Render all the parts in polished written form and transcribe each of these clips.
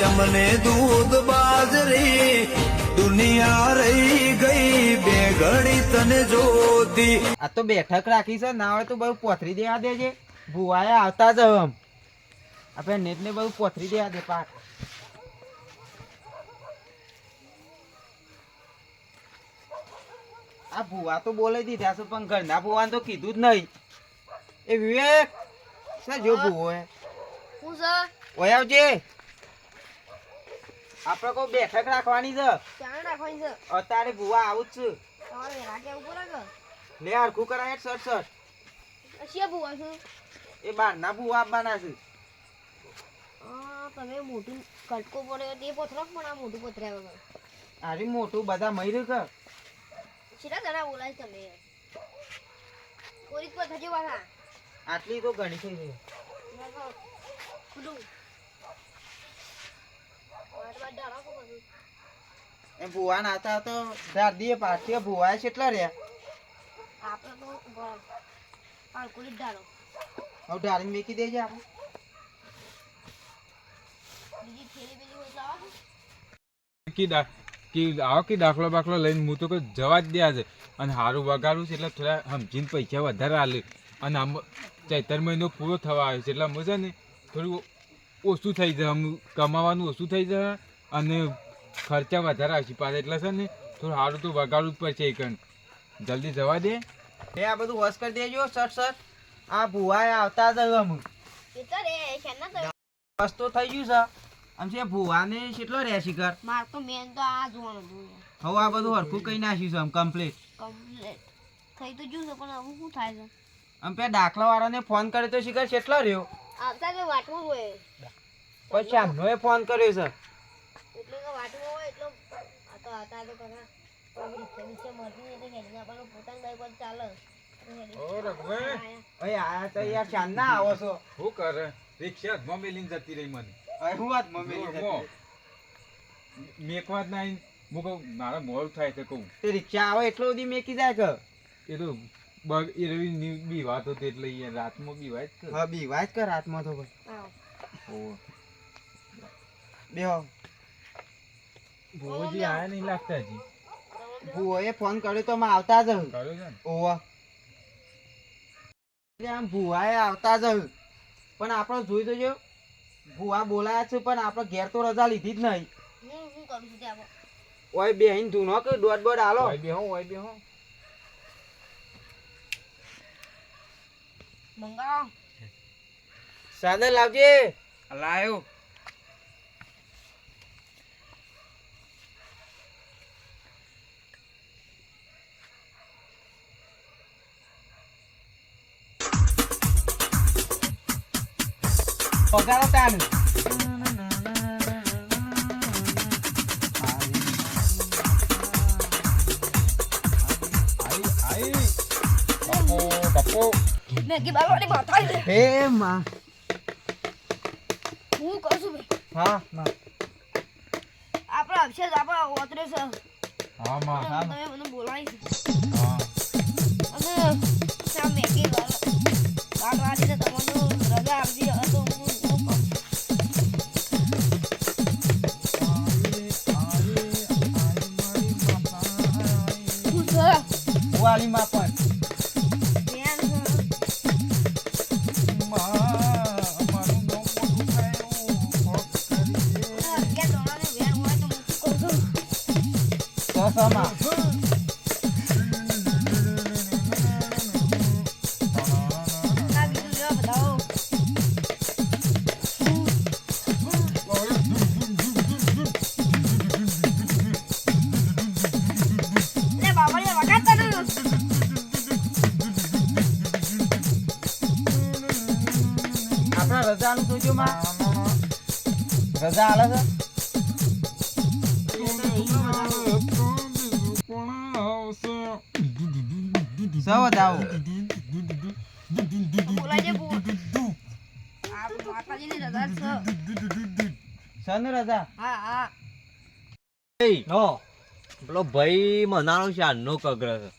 અમને દૂધ બાજરી દુનિયા રહી ગઈ બે ઘડી તને જોતી. આ તો બેઠક રાખી છે ના હોય તો બધું પોથરી દેવા દેજે. ભુવાયા આવતા જ હવે આપણે નેટ ને બધું પોથરી દેવા દે પાક. આ ભુવા તો બોલાવી દીધા છે પણ ઘરના ભુવાને તો કીધું જ નહીં. એ વિવેક શું જો ભુવો હે હું સર ઓય આવજે. આપણે કોઈ બેઠક રાખવાની છે ચાણ રાખવાની છે. અત્યારે ભુવા આવું જ છે. તમારે વેલા કેવું પડે કે લે હરખું કરાય સટ શિયા ભૂવા છું. એ બહારના ભુવા આપવાના છે. તમે મોટું કટકો પડ્યો તે પથરો પણ આ મોટું પથરાય વગર અરે મોટું બધા મર્યું કે કેટલા જણા બોલાય તમે કોરી પથરા જેવા હતા આટલી તો ઘણી થઈ ગઈ. ખુદું ડાળો કો બધું એ ભુવા નાતા તો દાદીએ પાછી ભુવાએ કેટલા રહ્યા. આપણે તો પાલકોલી ડાળો હવે ડાળી મેકી દેજે આપણે. બીજી થેલી બીજી હોય તો આવો આવો કે દાખલો બાખલો લઈને હું તો કોઈ જવા જ દ્યા છે અને સારું વગાડું છે એટલે થોડા સમજીને પૈસા વધારે આલે અને આમ ચૈતર મહિનો પૂરો થવા આવ્યો છે એટલે હું છે ને થોડું ઓછું થઈ જાય આમ કમાવાનું ઓછું થઈ જાય અને ખર્ચા વધારે આવશે પાછા એટલે છે ને થોડું સારું તો વગાડવું જ પડશે એક જલ્દી જવા દે. એ આ બધું વોશ કરી દેજો સટ. આ ભુવાએ આવતા જ અમુક એ તો રે શેના તો વસ્તુ થઈ ગયું છે આમ છે ભુવાને કેટલો રહે શિખર. માર તો મેન તો આ જોવાનું હતું હવે આ બધું હરખું કઈ નાખ્યું છે આમ કમ્પ્લીટ કમ્પ્લીટ થઈ તો જ્યું છે પણ હવે શું થાય છે આમ પેલા દાખલા વાળાને ફોન કર્યો તો શિખર કેટલો રહ્યો. આવતા તો વાટમાં હોય પછી આમનો ફોન કર્યો છે એટલે તો વાટમાં હોય એટલો આ તો હતા તો કરા નીચે મરતી એટલે હેડી આપણને પોતાની બાઈક પર ચાલે ભાઈ આ તો યાર ચાંદ ના આવો છો. શું કરે રિક્ષા હાથમાં મેલીને જતી રહી મને હવે હું વાત મમ્મી મેકવા જ ના હું કહું મારા મોડું થાય છે કહું તે રિક્ષા આવે એટલો બધી મેકી જાય કે એ તો બી વાત હતી એટલે એ રાતમાં બી વાત કર હા બી વાત કર રાતમાં તો ભાઈ બેહો. ભોજી આયા નહીં લાગતા હજી ભુવોએ ફોન કર્યો તો માં આવતા જ કર્યો છે ને ઓવા આમ ભુવાએ આવતા જ પણ આપણે જોઈ જોજો ભુવા બોલાયા છે પણ આપણે ઘેર તો રજા લીધી જ નહીં. હું કરું છું ત્યાં ઓય બેહીન તું નો કે દોડ હાલો ઓય બેહો મંગાવો સાદર લાવજે. લાયો પગારો તાન બાપો મેગી બાલવાડી બતાવી દે હે માં. હું કહું છું ભાઈ હા માં આપણે અક્ષર આપણે ઓતરે છે હા માં તમે મને બોલાવી છે હા અને ત્યાં મેગી બાલવાડી ને તમને રજા આપી હતો હું વાલી માં પણ સસમા આપણા રજાનું જોજો માં રજા આલે છે. સૌ જાઓ સન રજા હા પેલો ભાઈ મનાનો શાનનો કગ્ર છે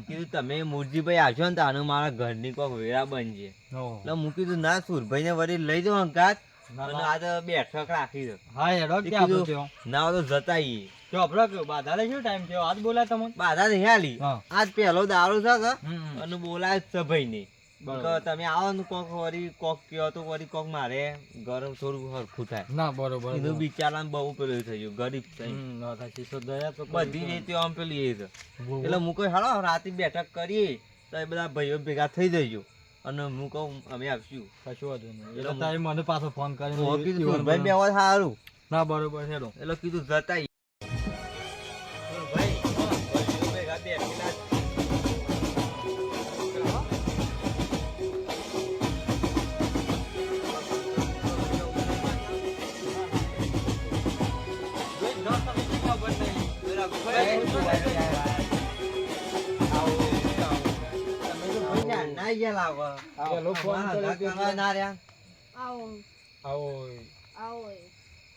કીધું તમે મૂરજીભાઈ આવશો ને તો આનું મારા ઘરની કોઈક વેરા બનશે એટલે હું કીધું ના સુરભાઈ ને વળી લઈ જાઉં અંકાત અને આ તો બેઠક રાખી છે હા હેડો તે ક્યાં કીધું, થયો ના હોય તો જતા આઈએ. તો આપણો બાધારે શું ટાઈમ થયો આજ બોલાય તમને બાધા નહીં આલી. હા. આજ પહેલો દારૂ છે કે હમ. અને બોલાય જ છે ભાઈને બરાબર. કે તમે આવો ને કોક વળી કોક કયો તો વળી કોક મારે ગરમ થોડું હરખું થાય. ના બરોબર એનું બિચારાને બહુ પેલું થઈ ગયું ગરીબ થઈ બધી રીતે આમ પેલી એ છે એટલે હું કહું હાલો રાતે બેઠક કરીએ તો એ બધા ભાઈઓ ભેગા થઈ જઈજો અને હું કહું અમે આવશું. કશું વાંધો નહીં એટલે એટલે તારે મને પાછો ફોન હું કરીને કીધું ભાઈ બે વાર સારું ના બરોબર હેડો એટલે કીધું જતા આઈએ. ભાઈ ભાઈઓ ભેગા બેઠેલા જ. ના ગયા લાવો. પેલો ફોન અમારા કર્યો ધક્કા ના રહ્યા. આવો આવો આવો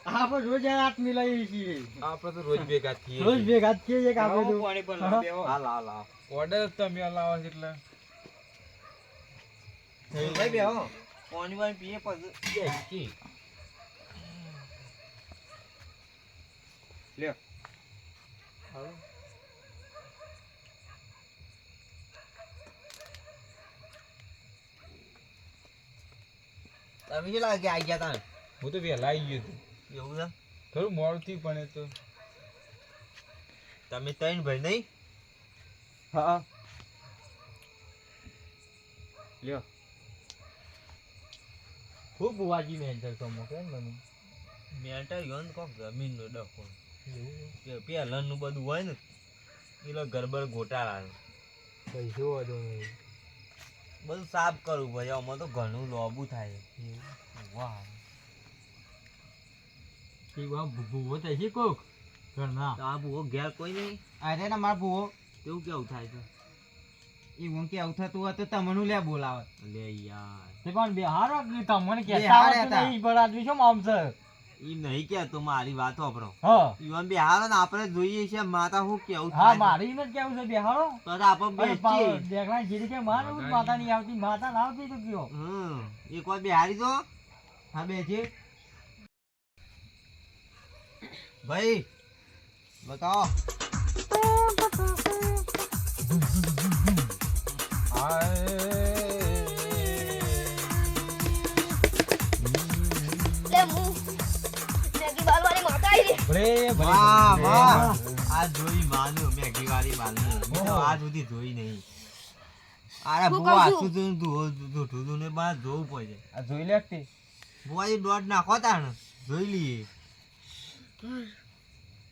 આપણે રોજ રાત મિલાઈએ છીએ આપણે તો રોજ ભેગા થઈએ રોજ ભેગા જ છીએ એક આપણે તો. હાલ હાલ હાલ. ઓર્ડર તમે લાવો છો એટલે ભાઈ બેહો. પાણી વાણી પીએ પછી બેસીએ. લ્યો. તમે કેટલા વાગે આવી ગયા તા? હું તો વહેલા આવી ગયો હતો એવું છે? થોડું મોડું થયું પણ એ તો તમે ત્રણ ભાઈ નહીં? હા લ્યો. ખૂબ બુવાજી મેન્ટર તો મોકે ને મને મેન્ટર યોન કોક જમીનનો ડખો. પહેલાંનું બધું હોય ને એટલે ગરબડ ગોટાળા પૈસો વાંધો નહીં બધું સાફ કરવું ભાઈ આમાં તો ઘણું લોબુ થાય. વાહ. ભૂવો થાય છે કોક ઘરના તો આ ભૂવો ઘેર કોઈ નહીં? અરે ના માર ભૂવો કેવું કેવું થાય છે? એ હું કે આવું થતું હોય તો તમને લે બોલાવે. લે યાર તે પણ બિહાર તમને બિહાર કહેતા આવડતું હતા. નહીં, પણ આદમી શું આમ છે એમ નહીં કહેતો મારી વાત વાપરો. હા ઈવન બિહાર ને આપણે જોઈએ છે માતા હું કેવું હા થાય છે. મારી ને જ કેવું છે બિહારો તો આપણે બેસીએ. દેખલા જીરી કે માર માતા નહીં આવતી માતા ના આવતી તો કયો એક વાર બિહારી તો હા બેજી ભાઈ બતાવો. લે હું મેગી બાલવાળી માતા આવી ભલે વાહ વાહ. આ જોઈ માનું મેગી વાળી માનું મેં તો આજ સુધી જોઈ નહીં. અરે હું બુવા કહું છું. જૂઠું તું ને બાર જોવું પડે. આ જોઈ લેતી બુવાજી દોઢ નાખો તાણ જોઈ લઈએ.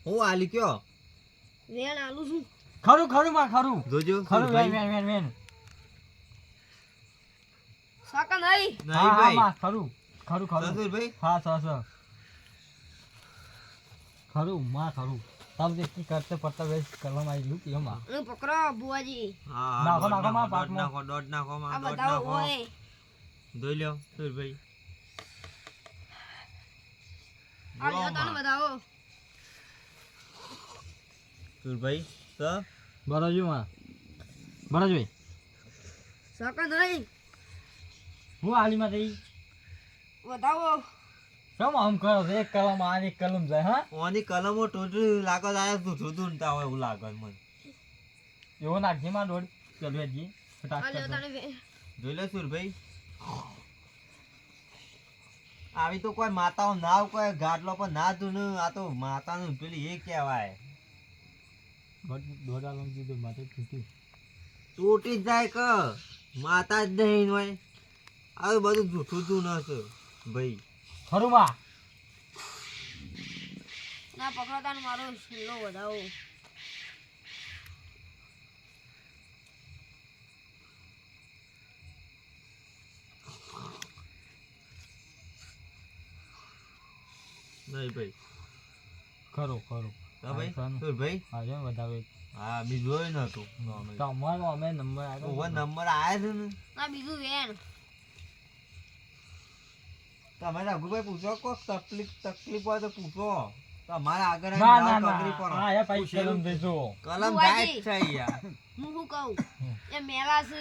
હું આલી કયો વેણ આલુ છું ખરું ખરું માં ખરું જોજો ખરું વેન ભાઈ. વેન વેન વેન સાકા નહીં નહીં હા હા ભાઈ માં ખરું ખરું ખરું સસુરભાઈ હા સર ખરું માં ખરું તમે કી કરતે પડતા વેસ્ટ કરવામાં આવી કે એમાં હું પકડો બુવાજી હા નાખો, દોઢ નાખો, માં, દોઢ પાકમાં. નાખો દોઢ નાખો આ માં દોઢ બધા નાખો હોય જોઈ લ્યો સસુરભાઈ. આ લ્યો તને બતાવો સસુરભાઈ તો બરાજો માં બરાજો સાકા નહીં હું આલીમાં થઈ બતાવો કેમ આમ કરો છો? એક કલમ આ એક કલમ જાય હા ઓની કલમો ટોટલ લાગો જાય જૂઠું ધૂનતા હોય એવું લાગે મને. એવો નાખજે માં દોડ ચલો જી આ લ્યો તને વેણ જોઈ લે સુરભાઈ. આવી તો કોઈ માતાઓ નાવ કોઈ ગાડલો પર ના ધૂન આ તો માતાનું પેલી એ કહેવાય દોડ આલમ કીધું માથે તૂટી તૂટી જ જાય કે માતા જ નહીં હોય. આ બધું જૂઠું ધૂન હશે ભાઈ. ખરું માં ના પકડો તને મારો છેલ્લો વધાવો નહીં ભાઈ. ખરું ખરું હા ભાઈ હા, સુરભાઈ. આજે વધાવે હા મેં જોયું નતું. તમારો અમે નંબર આવ્યો ઓવર નંબર આયા છે ને ના બીજું વેણ તમે રઘુભાઈ પૂછો કોક તકલીફ હોય તો પૂછો. તમારા આગળ ના આવીને ના જાઓ તકલીફ ના કરો. હા એ ભાઈ કલમ દેજો કલમ બુવાજી. જાય જ છે યાર. હું શું કહું એ મેલા છે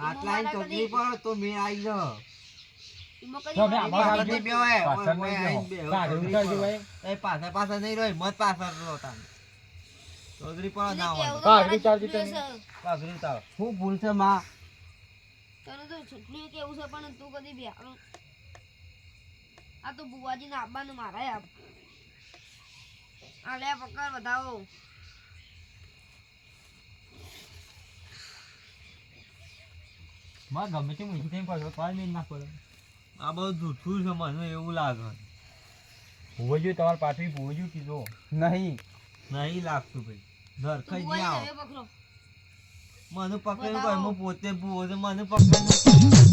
આટલા તકલીફ હોય તો મેં આવી જાઓ. એમાં કદી તો અમે મારી આમાં વાત આવજો. નથી. પાછળ નહીં બેહો. પાછળ ઉતરજો ભાઈ. પાછા નહીં રહ્યો મત પાછા લોતા ચૌધરી પણ એને ના કહેવું હોય તો પાઘડી મારા ચાલતી છોકરીઓ તમે. છે. પાઘડી તાવ શું ભૂલ છે માં તને તો છોકરીઓ કેવું છે પણ તું કદી બિહારો આ તો બુવાજીને આપવાનું મારે આપ આ લે પકડ વધાવો માં ગમે તે મૂકી થઈને પડ્યો તોય મેળ ના પડે. આ બધું જૂઠું છે મને એવું લાગે ભૂવજ્યું તમારે પાછું ભૂવજ્યું કીધો. નહીં નહીં લાગતું ભાઈ તું ધરખાઈ નહીં બુવાજી આવો હવે પકડો મને પકડ્યું બતાવો. કોઈ હું પોતે ભૂવો છે મને પકડ્યું